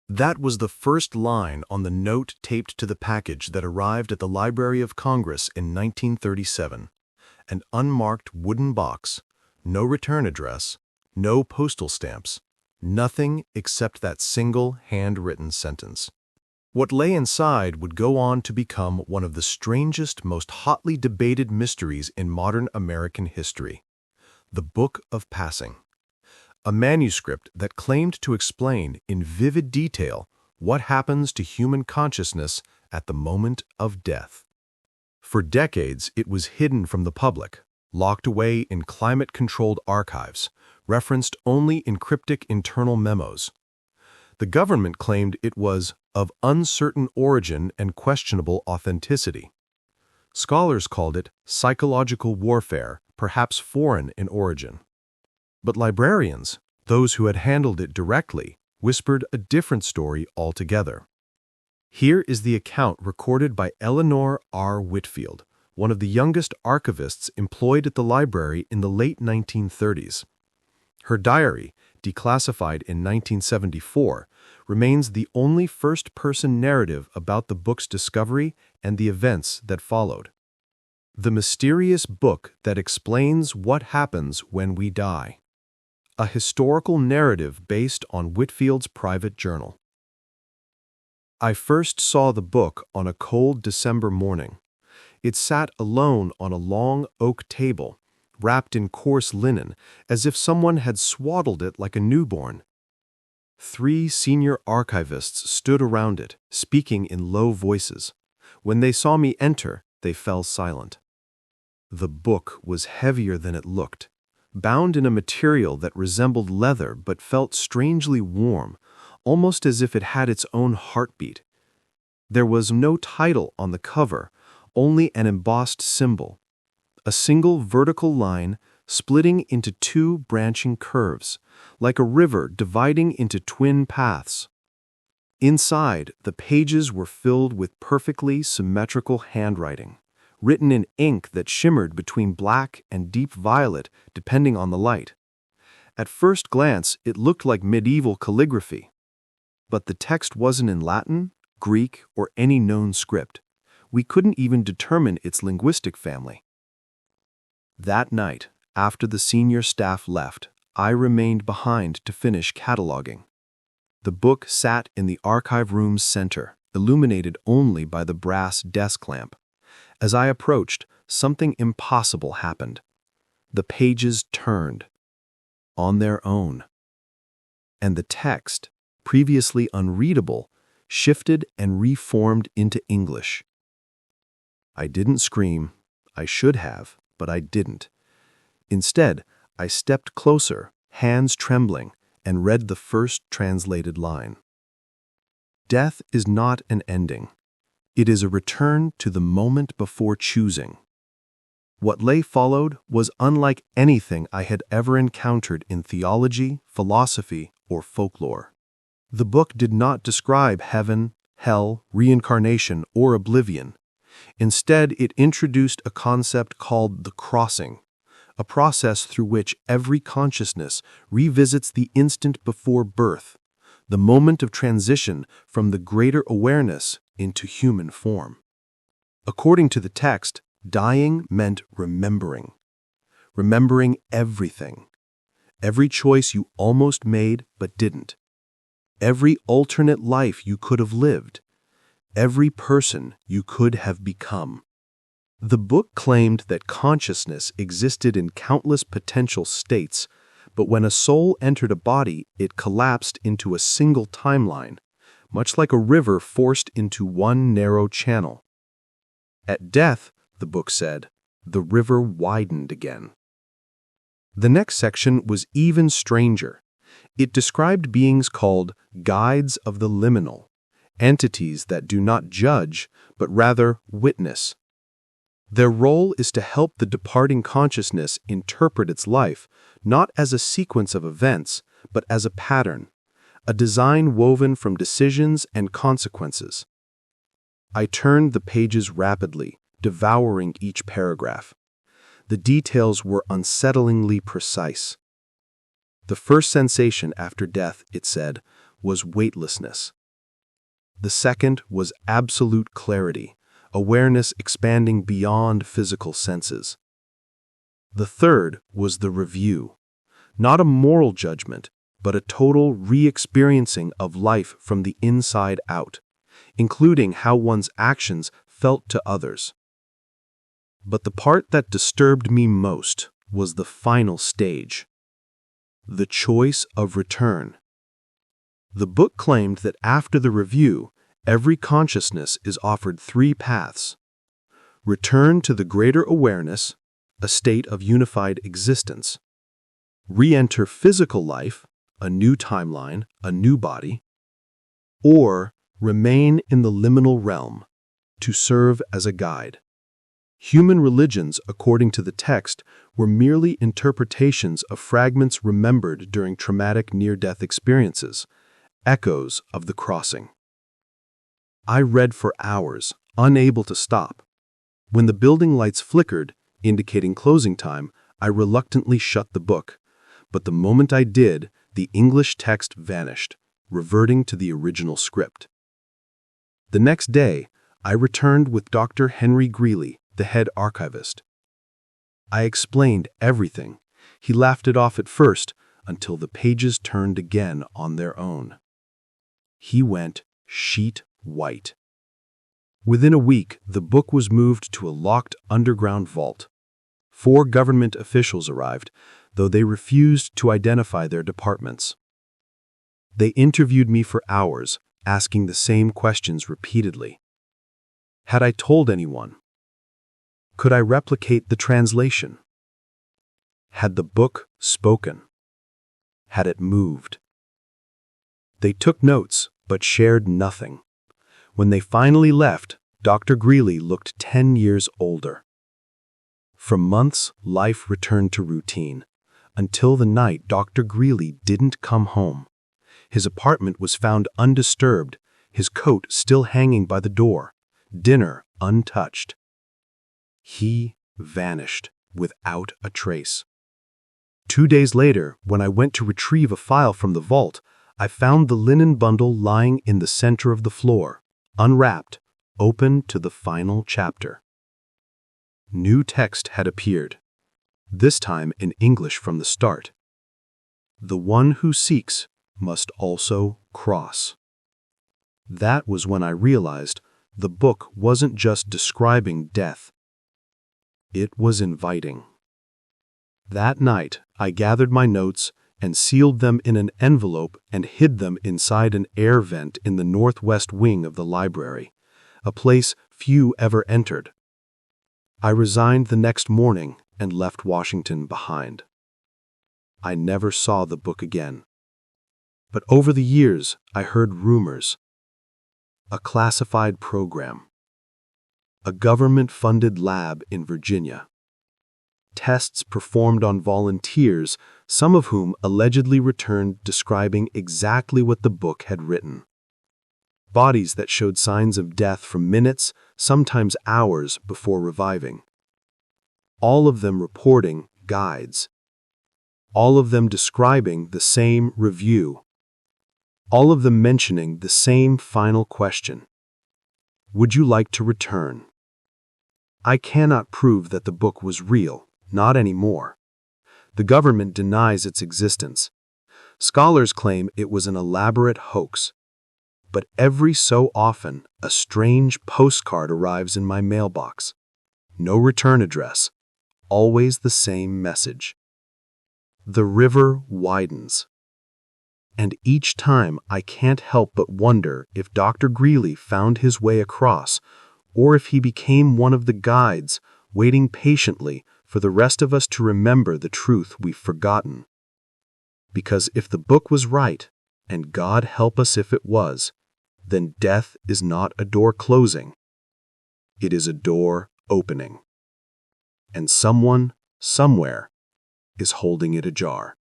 That was the first line on the note taped to the package that arrived at the Library of Congress in 1937. An unmarked wooden box, no return address, no postal stamps, nothing except that single handwritten sentence. What lay inside would go on to become one of the strangest, most hotly debated mysteries in modern American history: the Book of Passing. A manuscript that claimed to explain in vivid detail what happens to human consciousness at the moment of death. For decades, it was hidden from the public, locked away in climate-controlled archives, referenced only in cryptic internal memos. The government claimed it was of uncertain origin and questionable authenticity. Scholars called it psychological warfare, perhaps foreign in origin. But librarians, those who had handled it directly, whispered a different story altogether. Here is the account recorded by Eleanor Whitfield, one of the youngest archivists employed at the library in the late 1930s. Her diary, declassified in 1974, remains the only first-person narrative about the book's discovery and the events that followed. The mysterious book that explains what happens when we die. A historical narrative based on Whitfield's private journal. I first saw the book on a cold December morning. It sat alone on a long oak table, wrapped in coarse linen, as if someone had swaddled it like a newborn. 3 senior archivists stood around it, speaking in low voices. When they saw me enter, they fell silent. The book was heavier than it looked, bound in a material that resembled leather but felt strangely warm, almost as if it had its own heartbeat. There was no title on the cover, only an embossed symbol, a single vertical line splitting into 2 branching curves, like a river dividing into twin paths. Inside, the pages were filled with perfectly symmetrical handwriting, written in ink that shimmered between black and deep violet depending on the light. At first glance, it looked like medieval calligraphy. But the text wasn't in Latin, Greek, or any known script. We couldn't even determine its linguistic family. That night, after the senior staff left, I remained behind to finish cataloging. The book sat in the archive room's center, illuminated only by the brass desk lamp. As I approached, something impossible happened. The pages turned on their own, and the text, previously unreadable, shifted and reformed into English. I didn't scream. I should have, but I didn't. Instead, I stepped closer, hands trembling, and read the first translated line. Death is not an ending. It is a return to the moment before choosing. What lay followed was unlike anything I had ever encountered in theology, philosophy, or folklore. The book did not describe heaven, hell, reincarnation, or oblivion. Instead, it introduced a concept called the crossing, a process through which every consciousness revisits the instant before birth, the moment of transition from the greater awareness into human form. According to the text, dying meant remembering. Remembering everything. Every choice you almost made but didn't. Every alternate life you could have lived. Every person you could have become. The book claimed that consciousness existed in countless potential states, but when a soul entered a body, it collapsed into a single timeline, much like a river forced into one narrow channel. At death, the book said, the river widened again. The next section was even stranger. It described beings called guides of the liminal, entities that do not judge, but rather witness. Their role is to help the departing consciousness interpret its life, not as a sequence of events, but as a pattern, a design woven from decisions and consequences. I turned the pages rapidly, devouring each paragraph. The details were unsettlingly precise. The first sensation after death, it said, was weightlessness. The second was absolute clarity, awareness expanding beyond physical senses. The third was the review, not a moral judgment, but a total re-experiencing of life from the inside out, including how one's actions felt to others. But the part that disturbed me most was the final stage, the choice of return. The book claimed that after the review, every consciousness is offered 3 paths: return to the greater awareness, a state of unified existence; re-enter physical life, a new timeline, a new body; or remain in the liminal realm, to serve as a guide. Human religions, according to the text, were merely interpretations of fragments remembered during traumatic near-death experiences, echoes of the crossing. I read for hours, unable to stop. When the building lights flickered, indicating closing time, I reluctantly shut the book. But the moment I did, the English text vanished, reverting to the original script. The next day, I returned with Dr. Henry Greeley, the head archivist. I explained everything. He laughed it off at first, until the pages turned again on their own. He went sheet white. Within a week, the book was moved to a locked underground vault. 4 government officials arrived, though they refused to identify their departments. They interviewed me for hours, asking the same questions repeatedly. Had I told anyone? Could I replicate the translation? Had the book spoken? Had it moved? They took notes, but shared nothing. When they finally left, Dr. Greeley looked 10 years older. For months, life returned to routine, until the night Dr. Greeley didn't come home. His apartment was found undisturbed, his coat still hanging by the door, dinner untouched. He vanished without a trace. 2 days later, when I went to retrieve a file from the vault, I found the linen bundle lying in the center of the floor, unwrapped, open to the final chapter. New text had appeared, this time in English from the start. The one who seeks must also cross. That was when I realized the book wasn't just describing death. It was inviting. That night, I gathered my notes and sealed them in an envelope and hid them inside an air vent in the northwest wing of the library, a place few ever entered. I resigned the next morning and left Washington behind. I never saw the book again. But over the years, I heard rumors. A classified program. A government-funded lab in Virginia. Tests performed on volunteers, some of whom allegedly returned describing exactly what the book had written. Bodies that showed signs of death for minutes, sometimes hours, before reviving. All of them reporting guides. All of them describing the same review. All of them mentioning the same final question. Would you like to return? I cannot prove that the book was real, not anymore. The government denies its existence. Scholars claim it was an elaborate hoax. But every so often, a strange postcard arrives in my mailbox. No return address. Always the same message. The river widens. And each time I can't help but wonder if Dr. Greeley found his way across, or if he became one of the guides, waiting patiently for the rest of us to remember the truth we've forgotten. Because if the book was right, and God help us if it was, then death is not a door closing. It is a door opening. And someone, somewhere, is holding it ajar.